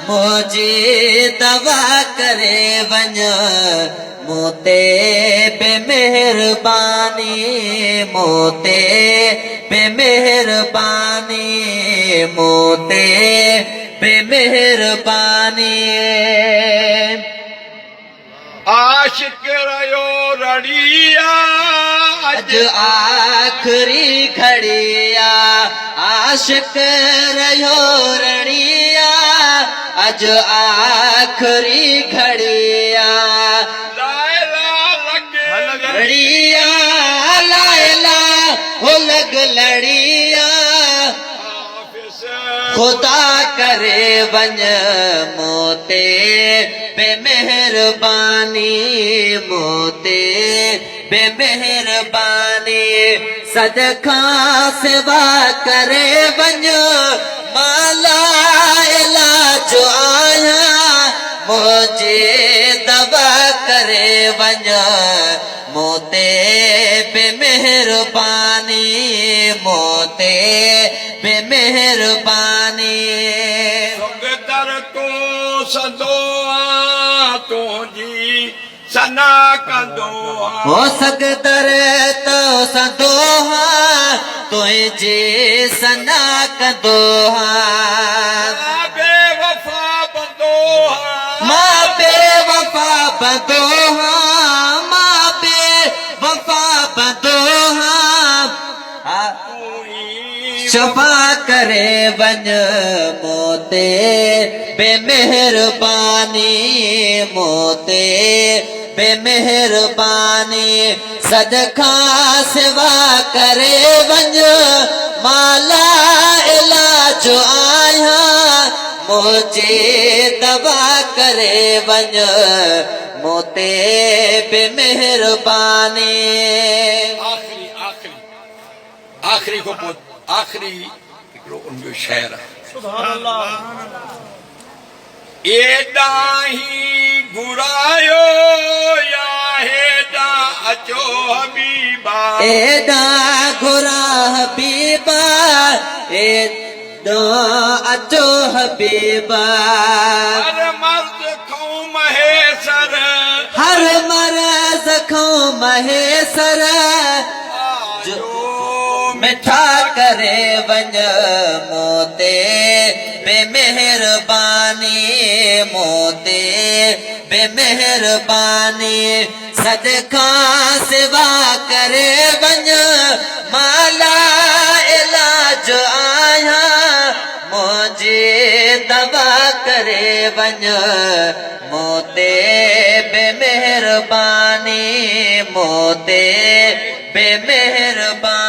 मुझे दवा करे वञ मोते बेमेहरबानी मोते बेमेहरबानी मोते बेमेहरबानी आशिक रहियो रड़िया अज आखरी घड़िया आशिक रहियो रड़िया अज आखरी घड़िया लड़िया लायला हो लग लड़िया खुदा करे वञ मोते बेमेहरबानी मोते बेमेहरबानी सदका सेवा करे वञ माला इलाज आया मुझे दवा करे वञ मोते बेमेहरबानी मोते बेमेहरबानी सुगदर को सदो तुझी सना कंदो हो सगदर तो सदोहा तुझे सना कंदोहा बेवफा बंदो मां बेवफा बंदोहा मां बेवफा बंदोहा शफा करे वञ मोते बेमेहरबानी मोते बेमेहरबानी सदका सेवा करे वञ माला इलाज आया मुझे दवा करे वञ मोते बेमेहरबानी आखिरी आखिरी आखिरी को आखिरी हिकिड़ो उनजो शेर आहे एॾा ई घुरायो या हेॾा अचो हबीबा एॾा घुरा हबीबा एॾा अचो हबीबा हर मर्द खां महेसर हर मरज़ खां महेसर मिठा करे वञ मोते बेमेहरबानी मोते बेमेहरबानी सदका सेवा करे वञ माला इलाज आया मुझे दवा करे वञ मोते बेमेहरबानी मोते बेमेहरबानी